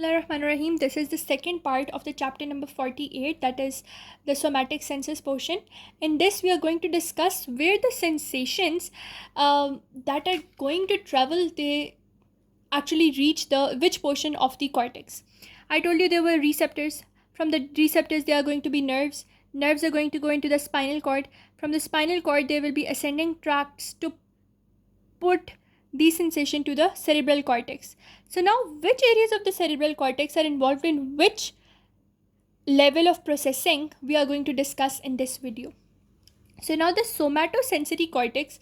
Rahim. This is the second part of the chapter number 48, that is the somatic senses portion. In this, we are going to discuss where the sensations that are going to travel, they actually reach the which portion of the cortex. I told you there were receptors. From the receptors, there are going to be nerves. Nerves are going to go into the spinal cord. From the spinal cord, there will be ascending tracts to put the sensation to the cerebral cortex. So now, which areas of the cerebral cortex are involved in which level of processing we are going to discuss in this video. So now the somatosensory cortex,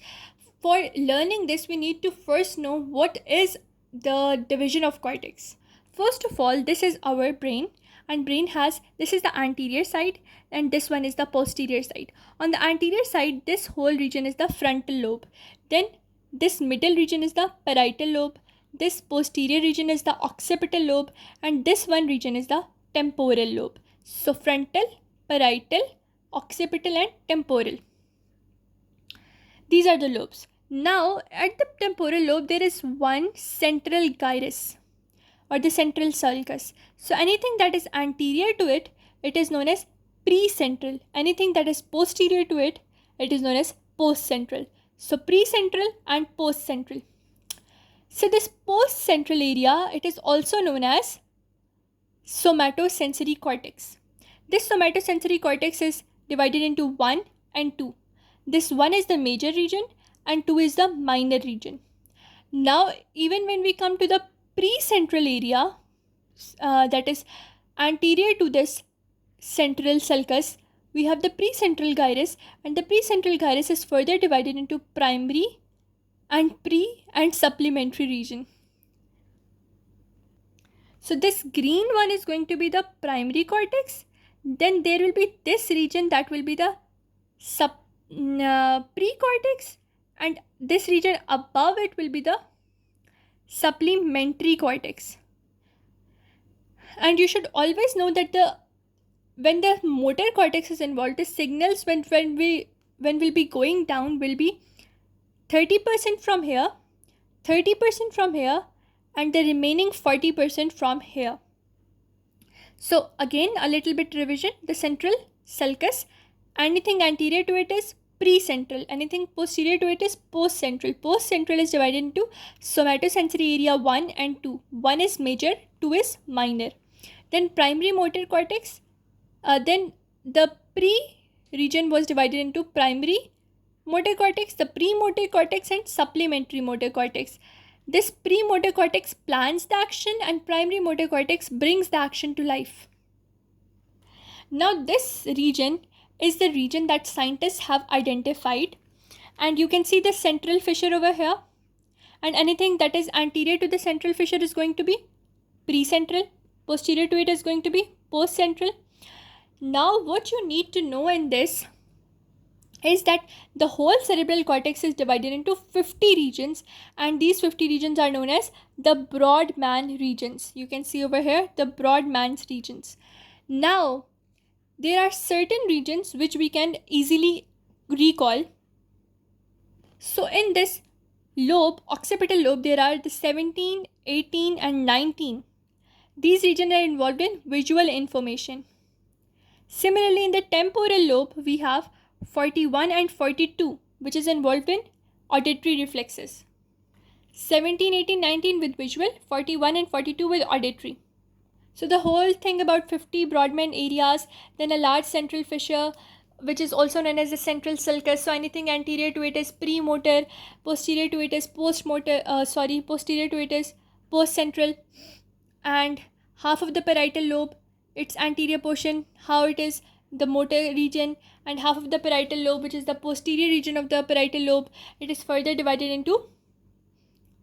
for learning this we need to first know what is the division of cortex. First of all, this is our brain, and brain has, this is the anterior side and this one is the posterior side. On the anterior side, this whole region is the frontal lobe. Then this middle region is the parietal lobe. This posterior region is the occipital lobe, and this one region is the temporal lobe. So frontal, parietal, occipital and temporal. These are the lobes. Now at the temporal lobe there is one central gyrus or the central sulcus. So anything that is anterior to it, it is known as precentral. Anything that is posterior to it, it is known as postcentral. So precentral and postcentral. So this postcentral area, it is also known as somatosensory cortex. This somatosensory cortex is divided into 1 and 2. This 1 is the major region and 2 is the minor region. Now, even when we come to the precentral area, that is anterior to this central sulcus, we have the precentral gyrus, and the precentral gyrus is further divided into primary and pre and supplementary region. So this green one is going to be the primary cortex. Then there will be this region that will be the precortex, and this region above it will be the supplementary cortex. And you should always know that when the motor cortex is involved, the signals when we'll be going down will be 30% from here, 30% from here, and the remaining 40% from here. So again, a little bit revision. The central sulcus, anything anterior to it is precentral, anything posterior to it is postcentral. Postcentral is divided into somatosensory area 1 and 2. 1 is major, 2 is minor. Then primary motor cortex, then the pre-region was divided into primary motor cortex, the premotor cortex and supplementary motor cortex. This premotor cortex plans the action and primary motor cortex brings the action to life. Now this region is the region that scientists have identified, and you can see the central fissure over here, and anything that is anterior to the central fissure is going to be precentral, posterior to it is going to be postcentral. Now what you need to know in this is that the whole cerebral cortex is divided into 50 regions, and these 50 regions are known as the Brodmann regions. You can see over here the Brodmann's regions. Now there are certain regions which we can easily recall. So in this lobe, occipital lobe, there are the 17, 18 and 19. These regions are involved in visual information. Similarly, in the temporal lobe, we have 41 and 42, which is involved in auditory reflexes. 17, 18, 19 with visual, 41 and 42 with auditory. So the whole thing about 50 Brodmann areas, then a large central fissure, which is also known as the central sulcus. So anything anterior to it is premotor, posterior to it is posterior to it is postcentral, and half of the parietal lobe, its anterior portion, how it is the motor region, and half of the parietal lobe, which is the posterior region of the parietal lobe, it is further divided into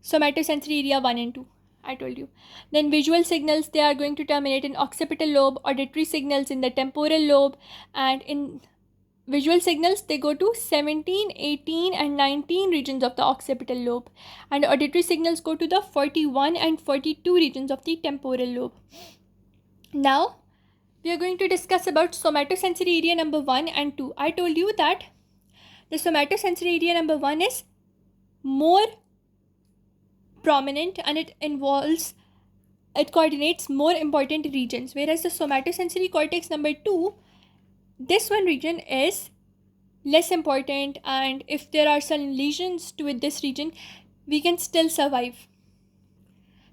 somatosensory area 1 and 2. I told you. Then visual signals, they are going to terminate in occipital lobe, auditory signals in the temporal lobe, and in visual signals they go to 17, 18 and 19 regions of the occipital lobe, and auditory signals go to the 41 and 42 regions of the temporal lobe. Now we are going to discuss about somatosensory area number 1 and 2. I told you that the somatosensory area number 1 is more prominent and it involves it coordinates more important regions, whereas the somatosensory cortex number 2, this one region is less important, and if there are some lesions to this region, we can still survive.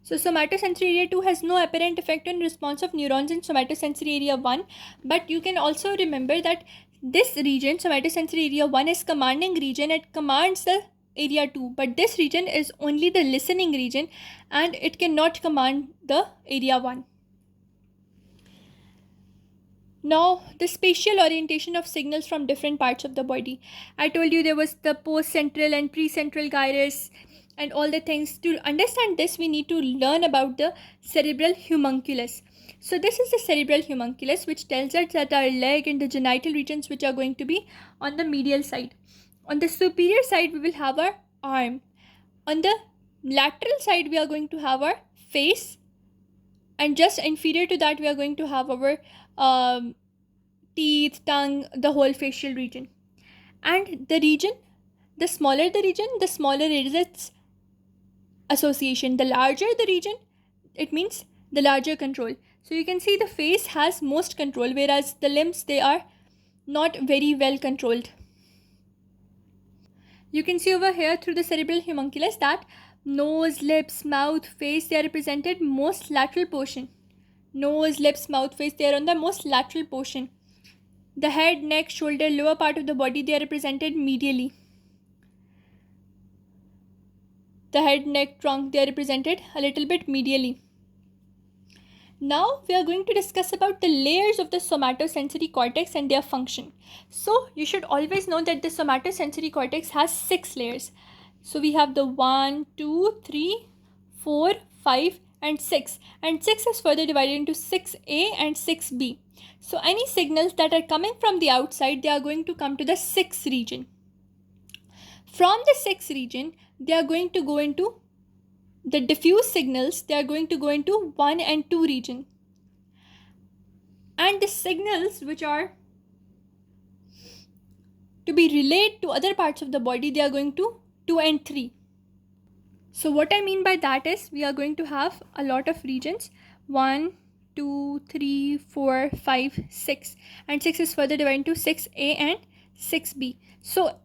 So somatosensory area 2 has no apparent effect on response of neurons in somatosensory area 1, but you can also remember that this region, somatosensory area 1, is commanding region. It commands the area 2, but this region is only the listening region and it cannot command the area 1. Now, the spatial orientation of signals from different parts of the body. I told you there was the post-central and pre-central gyrus and all the things. To understand this, we need to learn about the cerebral homunculus. So this is the cerebral homunculus, which tells us that our leg and the genital regions, which are going to be on the medial side. On the superior side, we will have our arm. On the lateral side, we are going to have our face. And just inferior to that, we are going to have our teeth, tongue, the whole facial region. And the region, the smaller the region, the smaller is its association. The larger the region, it means the larger control. So you can see the face has most control, whereas the limbs, they are not very well controlled. You can see over here through the cerebral homunculus that nose, lips, mouth, face, they are represented most lateral portion. Nose, lips, mouth, face, they are on the most lateral portion. The head, neck, shoulder, lower part of the body, they are represented medially. The head, neck, trunk, they are represented a little bit medially. Now we are going to discuss about the layers of the somatosensory cortex and their function. So you should always know that the somatosensory cortex has 6 layers. So we have the 1, 2, 3, 4, 5 and 6. And 6 is further divided into 6A and 6B. So any signals that are coming from the outside, they are going to come to the 6th region. From the 6th region, they are going to go into the diffuse signals, they are going to go into 1 and 2 region. And the signals which are to be relayed to other parts of the body, they are going to 2 and 3. So what I mean by that is, we are going to have a lot of regions, 1, 2, 3, 4, 5, 6. And 6 is further divided into 6A and 6B. So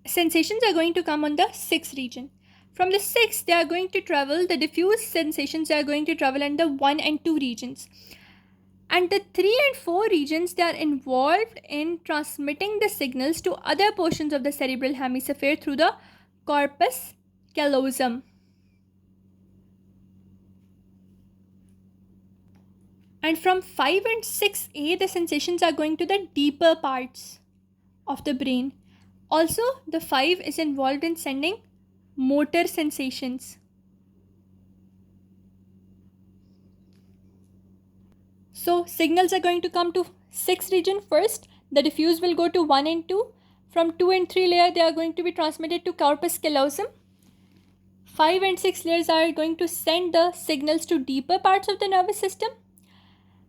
sensations are going to come on the 6th region. From the 6th, they are going to travel, the diffuse sensations are going to travel in the 1 and 2 regions. And the 3 and 4 regions, they are involved in transmitting the signals to other portions of the cerebral hemisphere through the corpus callosum. And from 5 and 6A, the sensations are going to the deeper parts of the brain. Also, the 5 is involved in sending motor sensations. So signals are going to come to 6th region first. The diffuse will go to 1 and 2. From 2 and 3 layer, they are going to be transmitted to corpus callosum. 5 and 6 layers are going to send the signals to deeper parts of the nervous system.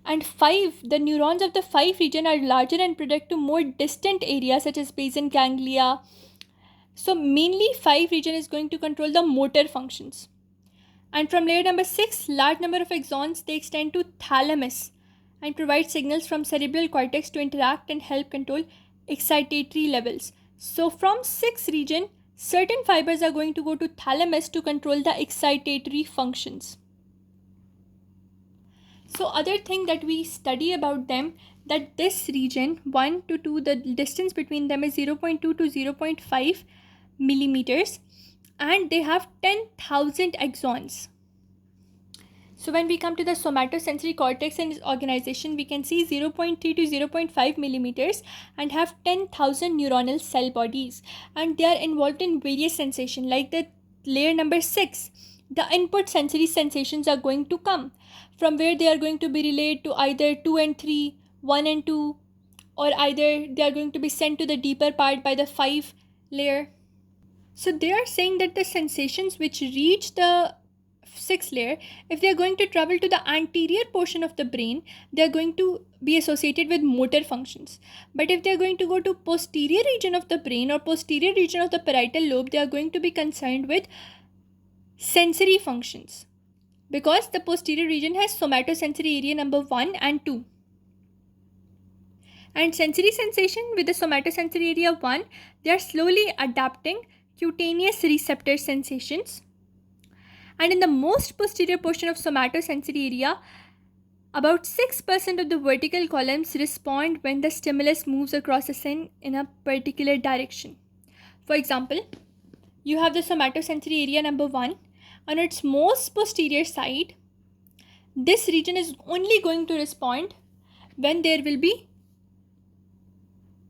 And 5, the neurons of the 5 region are larger and project to more distant areas such as basal ganglia. So mainly 5 region is going to control the motor functions. And from layer number 6, large number of axons, they extend to thalamus and provide signals from cerebral cortex to interact and help control excitatory levels. So from 6th region, certain fibers are going to go to thalamus to control the excitatory functions. So other thing that we study about them, that this region 1 to 2, the distance between them is 0.2 to 0.5 millimeters, and they have 10,000 axons. So when we come to the somatosensory cortex and its organization, we can see 0.3 to 0.5 millimeters and have 10,000 neuronal cell bodies, and they are involved in various sensations. Like the layer number 6, the input sensory sensations are going to come, from where they are going to be relayed to either 2 and 3, 1 and 2, or either they are going to be sent to the deeper part by the 5 layer. So they are saying that the sensations which reach the 6th layer, if they are going to travel to the anterior portion of the brain, they are going to be associated with motor functions. But if they are going to go to posterior region of the brain or posterior region of the parietal lobe, they are going to be concerned with sensory functions. because the posterior region has somatosensory area number 1 and 2. And sensory sensation with the somatosensory area 1, they are slowly adapting cutaneous receptor sensations. And in the most posterior portion of somatosensory area, about 6% of the vertical columns respond when the stimulus moves across the scene in a particular direction. For example, you have the somatosensory area number 1. On its most posterior side, this region is only going to respond when there will be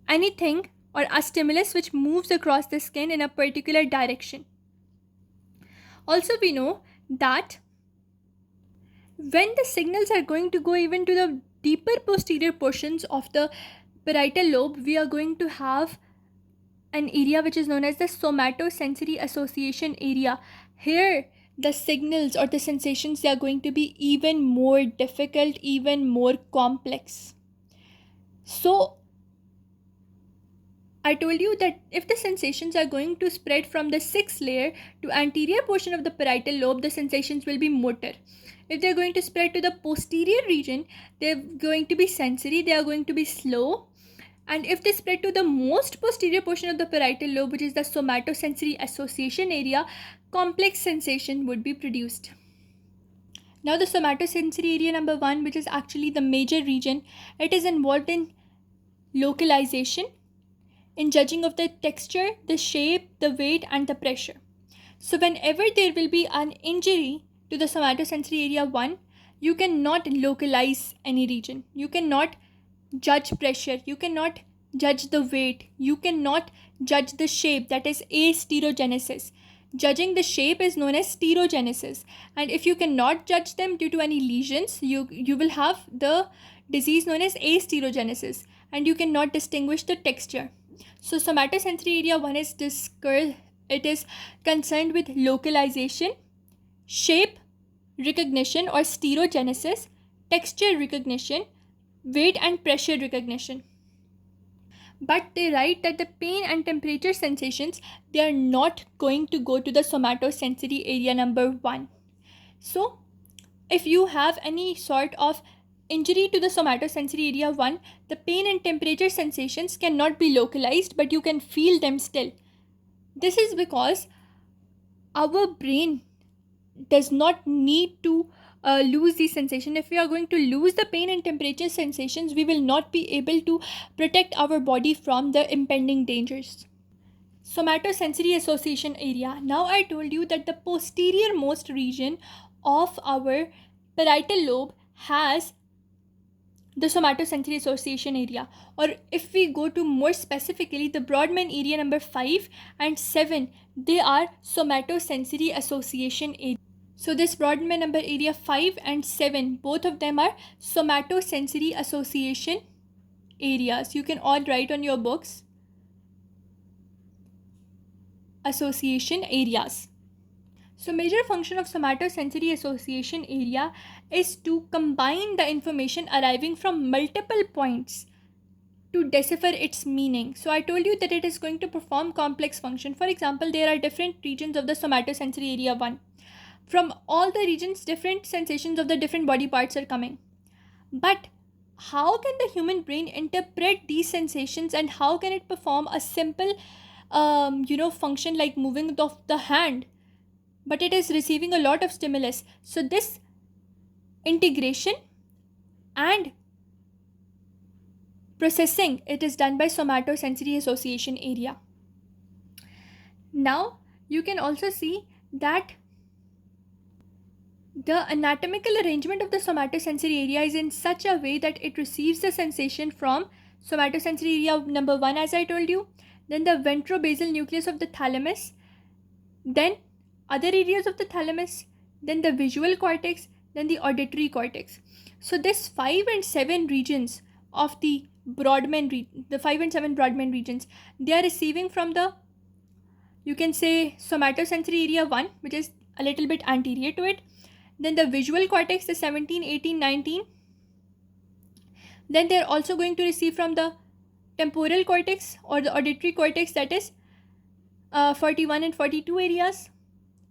anything or a stimulus which moves across the skin in a particular direction. Also, we know that when the signals are going to go even to the deeper posterior portions of the parietal lobe, we are going to have an area which is known as the somatosensory association area. Here, the signals or the sensations, they are going to be even more difficult, even more complex. So, I told you that if the sensations are going to spread from the sixth layer to anterior portion of the parietal lobe, the sensations will be motor. If they're going to spread to the posterior region, they're going to be sensory, they are going to be slow. And if they spread to the most posterior portion of the parietal lobe, which is the somatosensory association area, complex sensation would be produced. Now the somatosensory area number 1, which is actually the major region, it is involved in localization, in judging of the texture, the shape, the weight and the pressure. So whenever there will be an injury to the somatosensory area 1, you cannot localize any region. You cannot judge pressure. You cannot judge the weight. You cannot judge the shape, that is asterogenesis. Judging the shape is known as sterogenesis. And if you cannot judge them due to any lesions, you will have the disease known as asterogenesis, and you cannot distinguish the texture. So somatosensory area 1 it is concerned with localization, shape recognition or stereogenesis, texture recognition, weight and pressure recognition. But they write that the pain and temperature sensations, they are not going to go to the somatosensory area number 1. So if you have any sort of injury to the somatosensory area 1, the pain and temperature sensations cannot be localized, but you can feel them still. This is because our brain does not need to lose the sensation. If we are going to lose the pain and temperature sensations, we will not be able to protect our body from the impending dangers. Somatosensory association area. Now I told you that the posterior most region of our parietal lobe has the somatosensory association area, or if we go to more specifically, the Brodmann area number 5 and 7, they are somatosensory association area. So this Brodmann number area 5 and 7, both of them are somatosensory association areas. You can all write on your books, association areas. So major function of somatosensory association area is to combine the information arriving from multiple points to decipher its meaning. So I told you that it is going to perform complex function. For example, there are different regions of the somatosensory area 1. From all the regions, different sensations of the different body parts are coming. But how can the human brain interpret these sensations, and how can it perform a simple function like moving of the hand? But it is receiving a lot of stimulus. So this integration and processing, it is done by somatosensory association area. Now you can also see that the anatomical arrangement of the somatosensory area is in such a way that it receives the sensation from somatosensory area number 1, as I told you, then the ventrobasal nucleus of the thalamus, then other areas of the thalamus, then the visual cortex, then the auditory cortex. So this 5 and 7 regions of the 5 and 7 Brodmann regions, they are receiving from the, you can say, somatosensory area 1, which is a little bit anterior to it, then the visual cortex, the 17, 18, 19. Then they are also going to receive from the temporal cortex or the auditory cortex, that is 41 and 42 areas.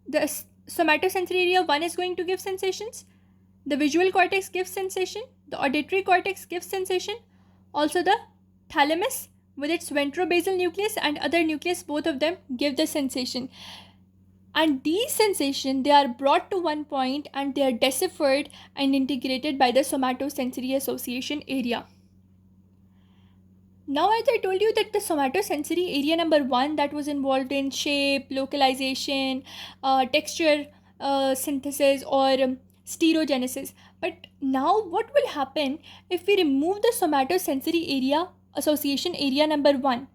The somatosensory area 1 is going to give sensations. The visual cortex gives sensation, the auditory cortex gives sensation, also the thalamus with its ventrobasal nucleus and other nucleus, both of them give the sensation. And these sensations, they are brought to one point and they are deciphered and integrated by the somatosensory association area. Now, as I told you that the somatosensory area number 1, that was involved in shape, localization, texture synthesis, or stereogenesis. But now what will happen if we remove the somatosensory area association area number 1?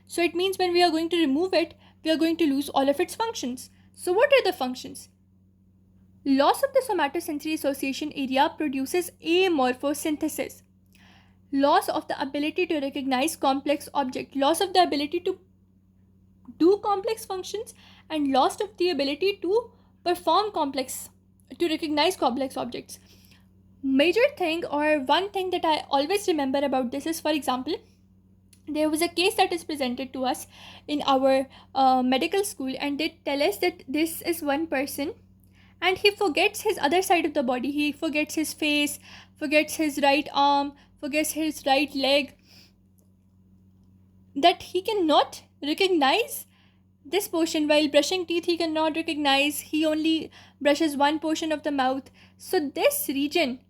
So it means when we are going to remove it, we are going to lose all of its functions. So what are the functions? Loss of the somatosensory association area produces amorphosynthesis. Loss of the ability to recognize complex object, loss of the ability to do complex functions, and loss of the ability to recognize complex objects. Major thing, or one thing that I always remember about this is, for example, there was a case that is presented to us in our medical school, and they tell us that this is one person and he forgets his other side of the body. He forgets his face, forgets his right arm, forgets his right leg, that he cannot recognize this portion. While brushing teeth, he cannot recognize, he only brushes one portion of the mouth. So this region,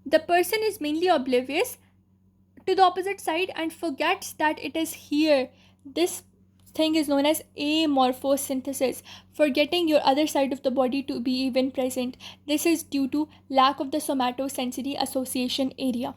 the person is mainly oblivious to the opposite side and forgets that it is here. This thing is known as amorphosynthesis, forgetting your other side of the body to be even present. This is due to lack of the somatosensory association area.